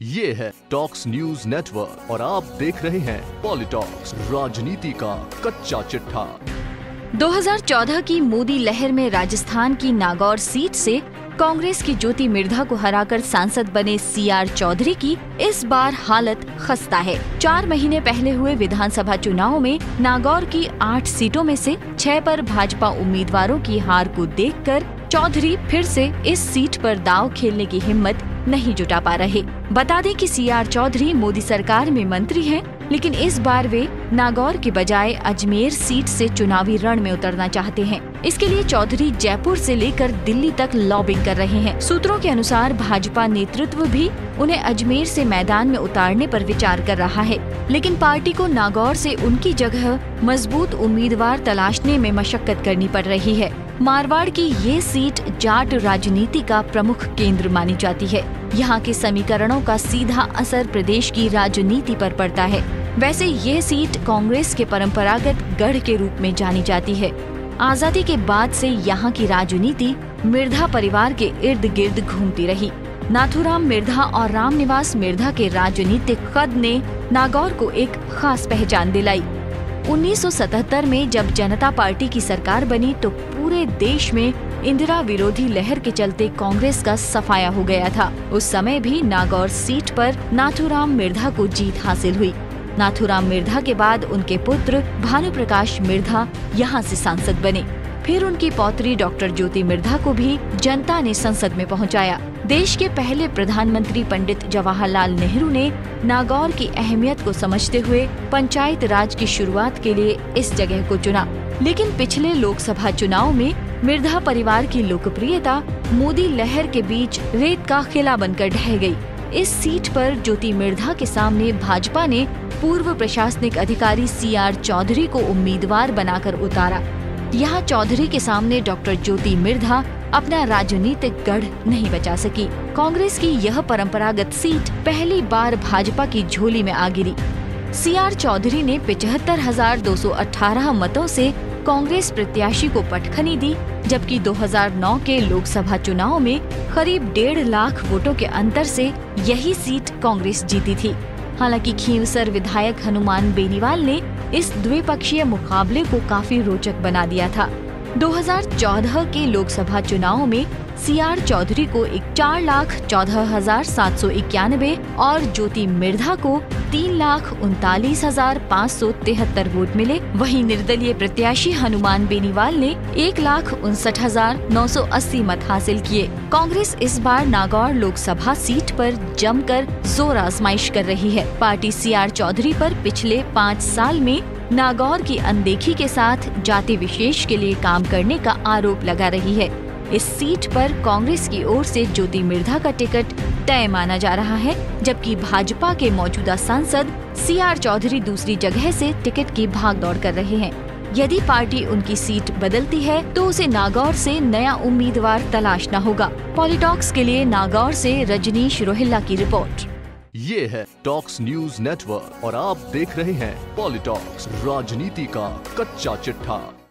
ये है talks news network और आप देख रहे हैं पॉलिटॉक्स, राजनीति का कच्चा चिट्ठा। 2014 की मोदी लहर में राजस्थान की नागौर सीट से कांग्रेस की ज्योति मिर्धा को हराकर सांसद बने सीआर चौधरी की इस बार हालत खस्ता है। 4 महीने पहले हुए विधानसभा चुनाव में नागौर की 8 सीटों में से 6 पर भाजपा उम्मीदवारों की हार को देखकर चौधरी फिर से इस सीट पर दांव खेलने की हिम्मत नहीं जुटा पा रहे। बता दें कि सीआर चौधरी मोदी सरकार में मंत्री हैं, लेकिन इस बार वे नागौर के बजाय अजमेर सीट से चुनावी रण में उतरना चाहते हैं। इसके लिए चौधरी जयपुर से लेकर दिल्ली तक लॉबिंग कर रहे हैं। सूत्रों के अनुसार भाजपा नेतृत्व भी उन्हें अजमेर से मैदान में उतारने पर विचार कर रहा है, लेकिन पार्टी को नागौर से उनकी जगह मजबूत उम्मीदवार तलाशने में मशक्कत करनी पड़ रही है। मारवाड़ की ये सीट जाट राजनीति का प्रमुख केंद्र मानी जाती है। यहाँ के समीकरणों का सीधा असर प्रदेश की राजनीति पर पड़ता है। वैसे ये सीट कांग्रेस के परंपरागत गढ़ के रूप में जानी जाती है। आजादी के बाद से यहाँ की राजनीति मिर्धा परिवार के इर्द गिर्द घूमती रही। नाथूराम मिर्धा और रामनिवास मिर्धा के राजनीतिक कद ने नागौर को एक खास पहचान दिलाई। 1977 में जब जनता पार्टी की सरकार बनी तो पूरे देश में इंदिरा विरोधी लहर के चलते कांग्रेस का सफाया हो गया था। उस समय भी नागौर सीट पर नाथूराम मिर्धा को जीत हासिल हुई। नाथूराम मिर्धा के बाद उनके पुत्र भानुप्रकाश मिर्धा यहाँ से सांसद बने। फिर उनकी पौत्री डॉक्टर ज्योति मिर्धा को भी जनता ने संसद में पहुँचाया। देश के पहले प्रधानमंत्री पंडित जवाहरलाल नेहरू ने नागौर की अहमियत को समझते हुए पंचायत राज की शुरुआत के लिए इस जगह को चुना। लेकिन पिछले लोकसभा चुनाव में मिर्धा परिवार की लोकप्रियता मोदी लहर के बीच रेत का किला बनकर ढह गई। इस सीट पर ज्योति मिर्धा के सामने भाजपा ने पूर्व प्रशासनिक अधिकारी सीआर चौधरी को उम्मीदवार बनाकर उतारा। यहाँ चौधरी के सामने डॉक्टर ज्योति मिर्धा अपना राजनीतिक गढ़ नहीं बचा सकी। कांग्रेस की यह परंपरागत सीट पहली बार भाजपा की झोली में आ गिरी। सीआर चौधरी ने 75,218 मतों से कांग्रेस प्रत्याशी को पटखनी दी, जबकि 2009 के लोकसभा चुनाव में करीब 1.5 लाख वोटों के अंतर से यही सीट कांग्रेस जीती थी। हालांकि खींवसर विधायक हनुमान बेनीवाल ने इस द्विपक्षीय मुकाबले को काफी रोचक बना दिया था। 2014 के लोकसभा चुनाव में सीआर चौधरी को 4,14,791 और ज्योति मिर्धा को 3,39,573 वोट मिले। वहीं निर्दलीय प्रत्याशी हनुमान बेनीवाल ने 1,59,980 मत हासिल किए। कांग्रेस इस बार नागौर लोकसभा सीट पर जमकर जोर आजमाइश कर रही है। पार्टी सीआर चौधरी पर पिछले 5 साल में नागौर की अनदेखी के साथ जाति विशेष के लिए काम करने का आरोप लगा रही है। इस सीट पर कांग्रेस की ओर से ज्योति मिर्धा का टिकट तय माना जा रहा है, जबकि भाजपा के मौजूदा सांसद सीआर चौधरी दूसरी जगह से टिकट की भागदौड़ कर रहे हैं। यदि पार्टी उनकी सीट बदलती है तो उसे नागौर से नया उम्मीदवार तलाशना होगा। पॉलिटॉक्स के लिए नागौर से रजनीश रोहिल्ला की रिपोर्ट। ये है टॉक्स न्यूज नेटवर्क और आप देख रहे हैं पॉलिटॉक्स, राजनीति का कच्चा चिट्ठा।